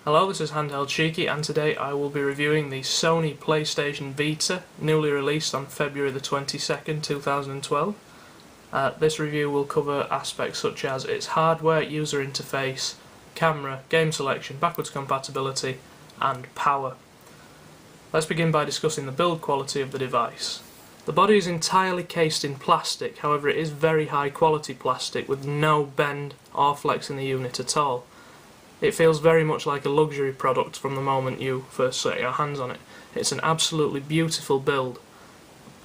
Hello, this is Handheld Cheeky, and today I will be reviewing the Sony PlayStation Vita, newly released on February the 22nd, 2012. This review will cover aspects such as its hardware, user interface, camera, game selection, backwards compatibility, and power. Let's begin by discussing the build quality of the device. The body is entirely cased in plastic, however it is very high quality plastic with no bend or flex in the unit at all. It feels very much like a luxury product from the moment you first set your hands on it. It's an absolutely beautiful build.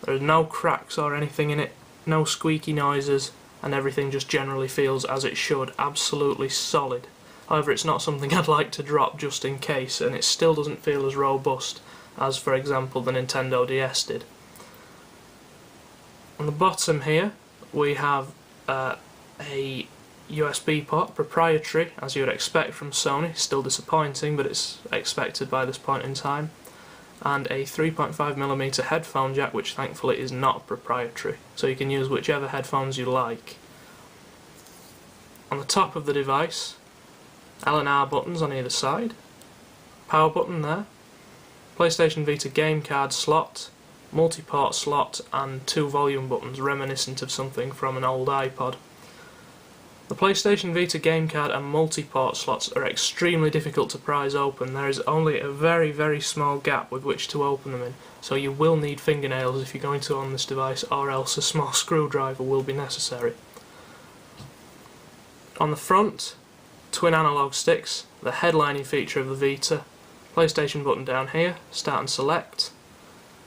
There are no cracks or anything in it, no squeaky noises, and everything just generally feels as it should, absolutely solid. However, it's not something I'd like to drop just in case, and it still doesn't feel as robust as, for example, the Nintendo DS did. On the bottom here we have a USB port, proprietary, as you would expect from Sony, still disappointing but it's expected by this point in time, and a 3.5mm headphone jack, which thankfully is not proprietary, so you can use whichever headphones you like. On the top of the device, L and R buttons on either side, power button there, PlayStation Vita game card slot, multi-port slot, and two volume buttons reminiscent of something from an old iPod. The PlayStation Vita game card and multi-port slots are extremely difficult to prise open. There is only a very small gap with which to open them in, so you will need fingernails if you're going to own this device, or else a small screwdriver will be necessary. On the front, twin analog sticks, the headlining feature of the Vita, PlayStation button down here, start and select,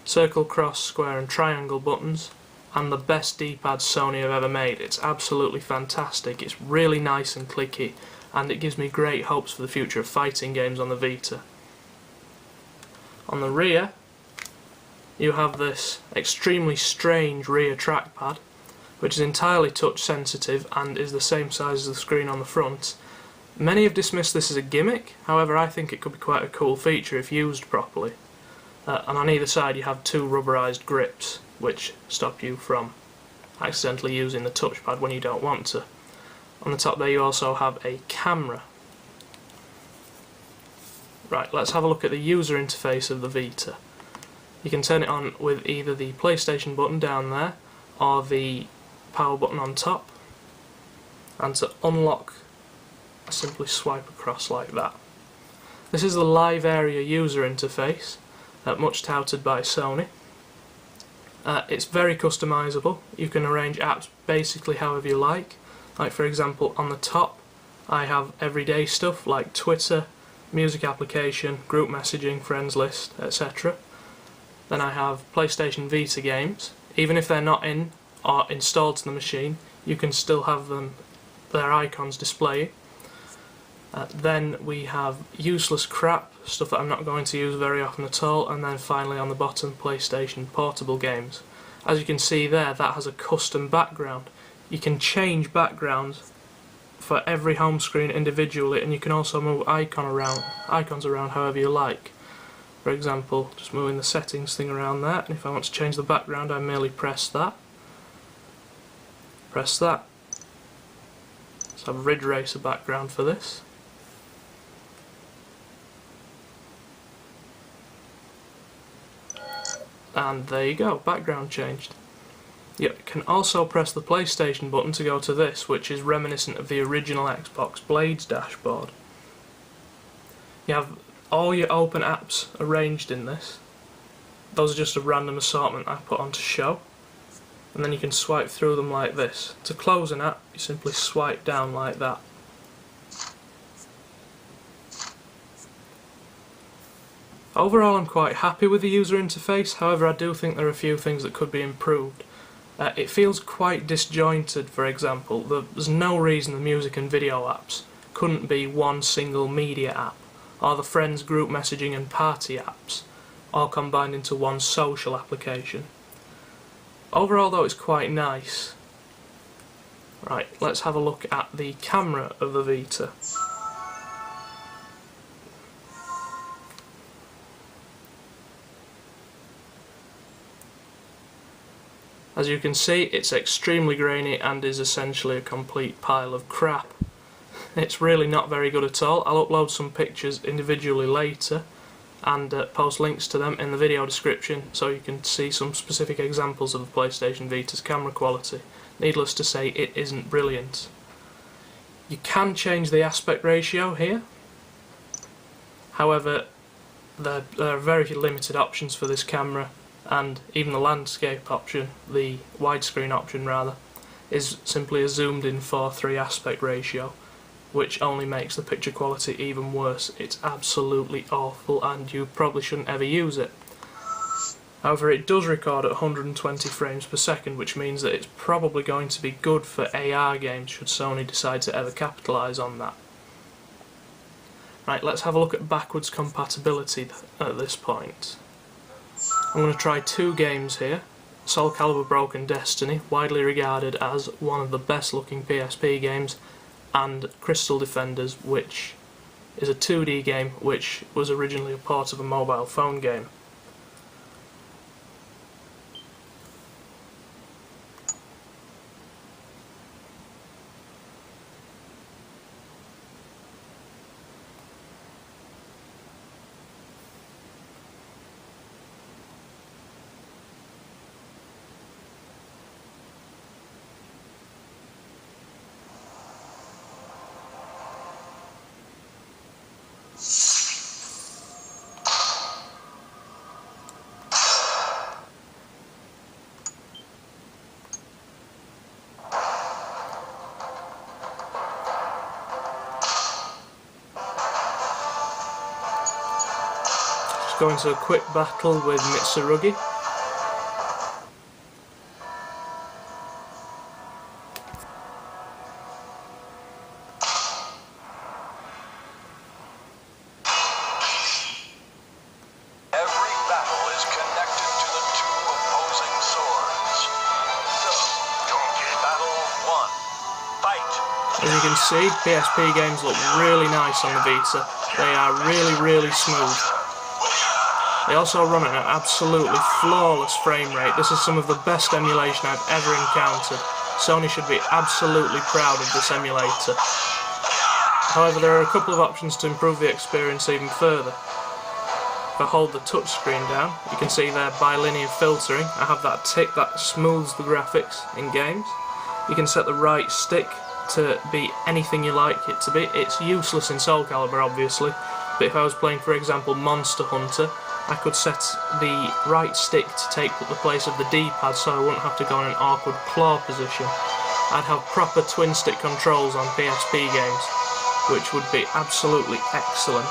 circle, cross, square and triangle buttons, and the best D-pad Sony have ever made. It's absolutely fantastic, it's really nice and clicky, and it gives me great hopes for the future of fighting games on the Vita. On the rear, you have this extremely strange rear trackpad, which is entirely touch sensitive and is the same size as the screen on the front. Many have dismissed this as a gimmick, however I think it could be quite a cool feature if used properly. And on either side you have two rubberized grips, which stop you from accidentally using the touchpad when you don't want to. On the top there you also have a camera. Right, let's have a look at the user interface of the Vita. You can turn it on with either the PlayStation button down there or the power button on top, and to unlock, simply swipe across like that. This is the live area user interface, much touted by Sony. It's very customizable. You can arrange apps basically however you like. Like for example, on the top I have everyday stuff like Twitter, music application, group messaging, friends list, etc. Then I have PlayStation Vita games. Even if they're not in or installed to the machine, you can still have their icons displaying. Then we have useless crap, stuff that I'm not going to use very often at all, and then finally on the bottom, PlayStation portable games. As you can see there, that has a custom background. You can change backgrounds for every home screen individually, and you can also move icons around however you like. For example, just moving the settings thing around there, and if I want to change the background I merely press that. Press that. Let's have Ridge Racer background for this. And there you go, background changed. You can also press the PlayStation button to go to this, which is reminiscent of the original Xbox Blades dashboard. You have all your open apps arranged in this. Those are just a random assortment I put on to show. And then you can swipe through them like this. To close an app, you simply swipe down like that. Overall I'm quite happy with the user interface, however I do think there are a few things that could be improved. It feels quite disjointed, for example. There's no reason the music and video apps couldn't be one single media app, or the friends group messaging and party apps, all combined into one social application. Overall though it's quite nice. Right, let's have a look at the camera of the Vita. As you can see, it's extremely grainy and is essentially a complete pile of crap. It's really not very good at all. I'll upload some pictures individually later and post links to them in the video description so you can see some specific examples of the PlayStation Vita's camera quality. Needless to say, it isn't brilliant. You can change the aspect ratio here. However, there are very limited options for this camera, and even the landscape option, the widescreen option rather, is simply a zoomed in 4:3 aspect ratio, which only makes the picture quality even worse. It's absolutely awful and you probably shouldn't ever use it. However, it does record at 120 frames per second, which means that it's probably going to be good for AR games should Sony decide to ever capitalise on that. Right, let's have a look at backwards compatibility at this point. I'm going to try two games here. Soul Calibur Broken Destiny, widely regarded as one of the best looking PSP games, and Crystal Defenders, which is a 2D game which was originally a part of a mobile phone game. Go into a quick battle with Mitsurugi. Every battle is connected to the two opposing swords. So, battle one. Fight! As you can see, PSP games look really nice on the Vita. They are really smooth. They also run at an absolutely flawless frame rate. This is some of the best emulation I've ever encountered. Sony should be absolutely proud of this emulator. However, there are a couple of options to improve the experience even further. If I hold the touchscreen down, you can see there bilinear filtering. I have that tick that smooths the graphics in games. You can set the right stick to be anything you like it to be. It's useless in Soul Calibur, obviously, but if I was playing, for example, Monster Hunter, I could set the right stick to take the place of the D-pad so I wouldn't have to go in an awkward claw position. I'd have proper twin stick controls on PSP games, which would be absolutely excellent.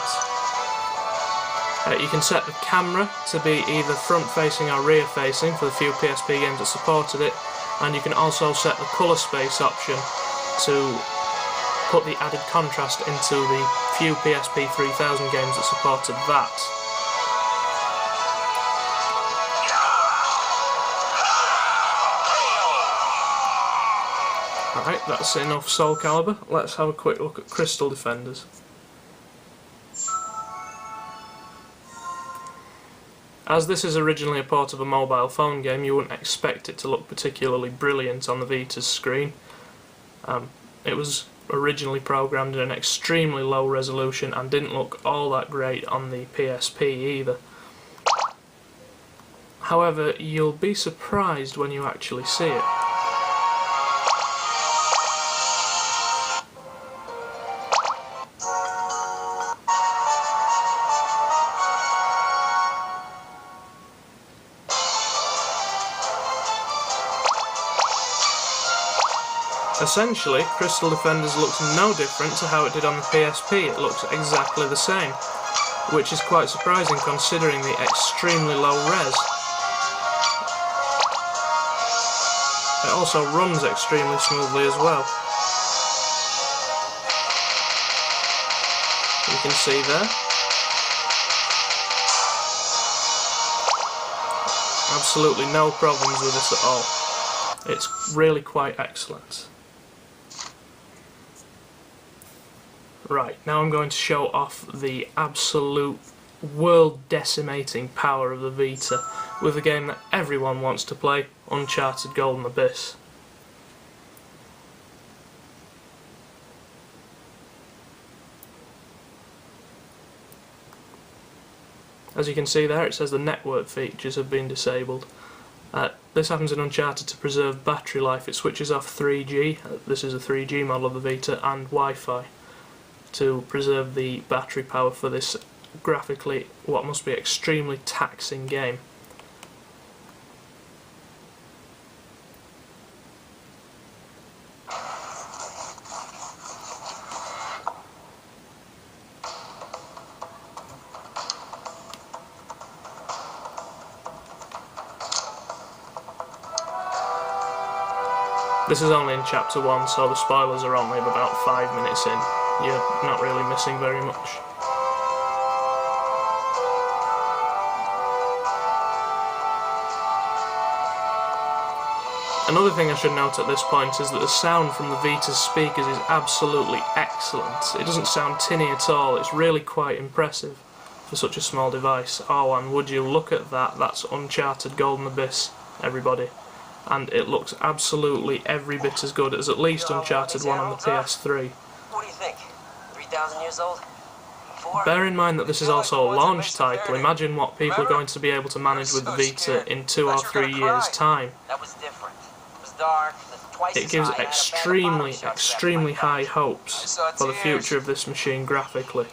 You can set the camera to be either front facing or rear facing for the few PSP games that supported it, and you can also set the colour space option to put the added contrast into the few PSP 3000 games that supported that. Alright, that's enough Soul Calibur. Let's have a quick look at Crystal Defenders. As this is originally a port of a mobile phone game, you wouldn't expect it to look particularly brilliant on the Vita's screen. It was originally programmed in an extremely low resolution and didn't look all that great on the PSP either. However, you'll be surprised when you actually see it. Essentially, Crystal Defenders looks no different to how it did on the PSP. It looks exactly the same, which is quite surprising considering the extremely low res. It also runs extremely smoothly as well. You can see there. Absolutely no problems with this at all. It's really quite excellent. Right, now I'm going to show off the absolute world-decimating power of the Vita with a game that everyone wants to play, Uncharted Golden Abyss. As you can see there, it says the network features have been disabled. This happens in Uncharted to preserve battery life. It switches off 3G, this is a 3G model of the Vita, and Wi-Fi to preserve the battery power for this graphically what must be extremely taxing game. This is only in Chapter 1, so the spoilers are only about 5 minutes in. You're not really missing very much. Another thing I should note at this point is that the sound from the Vita's speakers is absolutely excellent. It doesn't sound tinny at all, it's really quite impressive for such a small device. Oh, and would you look at that, that's Uncharted Golden Abyss, everybody. And it looks absolutely every bit as good as at least Uncharted 1 on the PS3. What do you think? 3,000 years old? 4? Bear in mind that this is also a launch title. Imagine what people are going to be able to manage with the Vita in 2 or 3 years' time. That was different. It was dark, twice It gives extremely high hopes for the future of this machine graphically.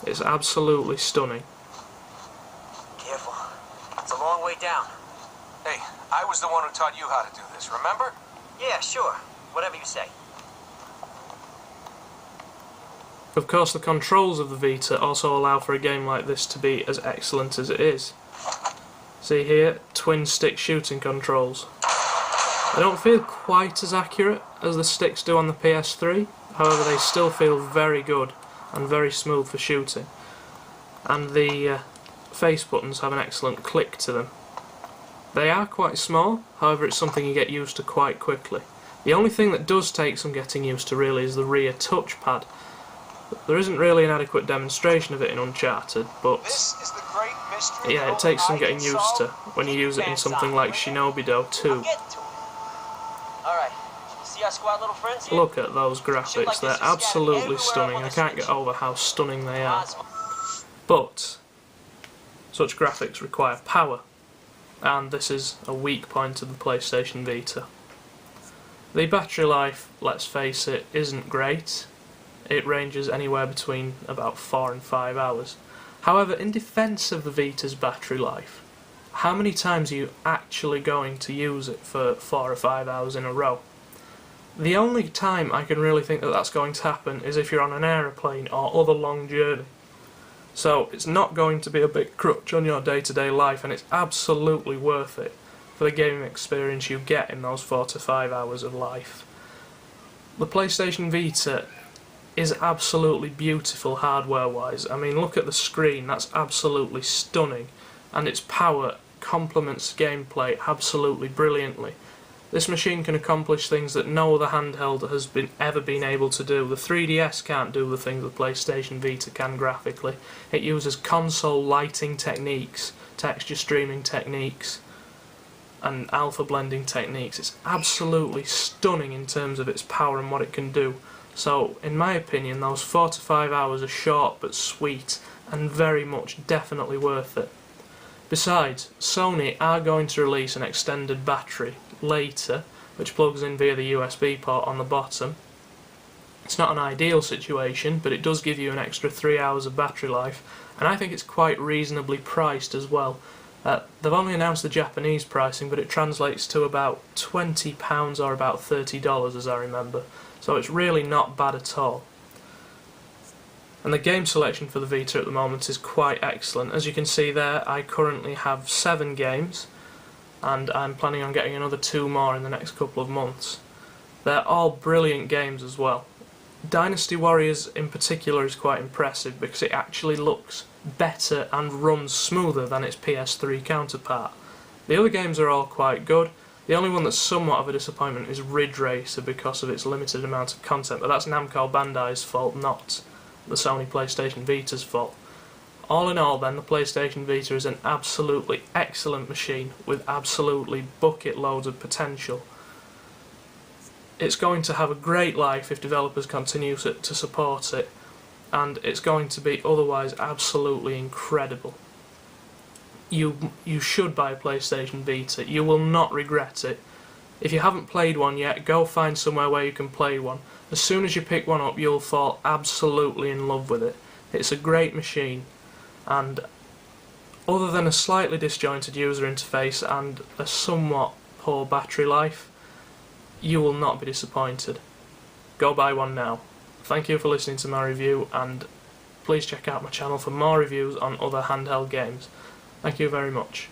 It's absolutely stunning. Careful. It's a long way down. Hey, I was the one who taught you how to do this, remember? Yeah, sure. Whatever you say. Of course, the controls of the Vita also allow for a game like this to be as excellent as it is. See here, twin stick shooting controls. They don't feel quite as accurate as the sticks do on the PS3, however they still feel very good and very smooth for shooting. And the face buttons have an excellent click to them. They are quite small, however it's something you get used to quite quickly. The only thing that does take some getting used to really is the rear touchpad. There isn't really an adequate demonstration of it in Uncharted, but yeah, it takes some getting used to when you use it in something like Shinobi Do 2. Alright, see our squad little friends here? Look at those graphics, they're absolutely stunning. I can't get over how stunning they are. But such graphics require power, and this is a weak point of the PlayStation Vita. The battery life, let's face it, isn't great. It ranges anywhere between about 4 and 5 hours. However, in defence of the Vita's battery life, how many times are you actually going to use it for 4 or 5 hours in a row? The only time I can really think that that's going to happen is if you're on an aeroplane or other long journey. So it's not going to be a big crutch on your day-to-day life, and it's absolutely worth it for the gaming experience you get in those 4 to 5 hours of life. The PlayStation Vita is absolutely beautiful hardware-wise. I mean, look at the screen, that's absolutely stunning, and its power complements gameplay absolutely brilliantly. This machine can accomplish things that no other handheld has ever been able to do. The 3DS can't do the things the PlayStation Vita can graphically. It uses console lighting techniques, texture streaming techniques, and alpha blending techniques. It's absolutely stunning in terms of its power and what it can do. So, in my opinion, those 4 to 5 hours are short but sweet, and very much definitely worth it. Besides, Sony are going to release an extended battery later, which plugs in via the USB port on the bottom. It's not an ideal situation, but it does give you an extra 3 hours of battery life, and I think it's quite reasonably priced as well. They've only announced the Japanese pricing, but it translates to about £20 or about $30 as I remember. So it's really not bad at all. And the game selection for the Vita at the moment is quite excellent. As you can see there, I currently have 7 games, and I'm planning on getting another 2 more in the next couple of months. They're all brilliant games as well. Dynasty Warriors in particular is quite impressive because it actually looks better and runs smoother than its PS3 counterpart. The other games are all quite good. The only one that's somewhat of a disappointment is Ridge Racer because of its limited amount of content, but that's Namco Bandai's fault, not the Sony PlayStation Vita's fault. All in all then, the PlayStation Vita is an absolutely excellent machine with absolutely bucket loads of potential. It's going to have a great life if developers continue to support it, and it's going to be otherwise absolutely incredible. you should buy a PlayStation Vita. You will not regret it. If you haven't played one yet, go find somewhere where you can play one. As soon as you pick one up, you'll fall absolutely in love with it. It's a great machine, and other than a slightly disjointed user interface and a somewhat poor battery life, you will not be disappointed. Go buy one now. Thank you for listening to my review, and please check out my channel for more reviews on other handheld games. Thank you very much.